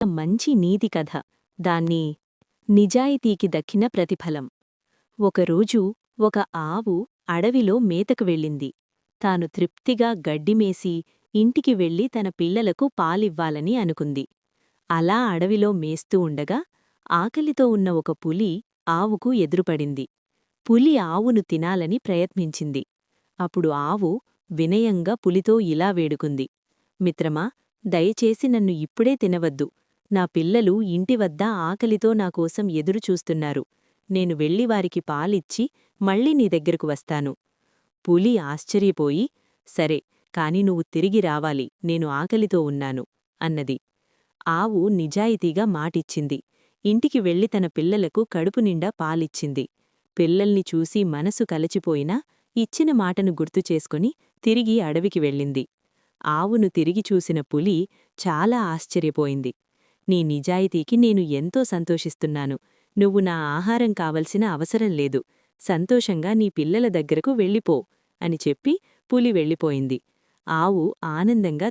మంచి నీతి కథ. దాన్ని నిజాయితీకి దక్కిన ప్రతిఫలం. ఒకరోజు ఒక ఆవు అడవిలో మేతకు వెళ్ళింది. తాను తృప్తిగా గడ్డిమేసి ఇంటికి వెళ్లి తన పిల్లలకు పాలివ్వాలని అనుకుంది. అలా అడవిలో మేస్తూ ఉండగా ఆకలితో ఉన్న ఒక పులి ఆవుకు ఎదురుపడింది. పులి ఆవును తినాలని ప్రయత్నించింది. అప్పుడు ఆవు వినయంగా పులితో ఇలా వేడుకుంది: మిత్రమా, దయచేసి నన్ను ఇప్పుడే తినవద్దు. నా పిల్లలు ఇంటివద్ద ఆకలితో నాకోసం ఎదురుచూస్తున్నారు. నేను వెళ్ళి వారికి పాలిచ్చి మళ్ళీ నీ దగ్గరకు వస్తాను. పులి ఆశ్చర్యపోయి, సరే, కాని నువ్వు తిరిగి రావాలి, నేను ఆకలితో ఉన్నాను అన్నది. ఆవు నిజాయితీగా మాటిచ్చింది. ఇంటికి వెళ్లి తన పిల్లలకు కడుపునిండా పాలిచ్చింది. పిల్లల్ని చూసి మనసు కలచిపోయినా ఇచ్చిన మాటను గుర్తుచేసుకుని తిరిగి అడవికి వెళ్ళింది. ఆవును తిరిగి చూసిన పులి చాలా ఆశ్చర్యపోయింది. నీ నిజాయితీకి నేను ఎంతో సంతోషిస్తున్నాను. నువ్వు నా ఆహారం కావలసిన అవసరం లేదు. సంతోషంగా నీ పిల్లల దగ్గరకు వెళ్ళిపో అని చెప్పి పులి వెళ్ళిపోయింది. ఆవు ఆనందంగా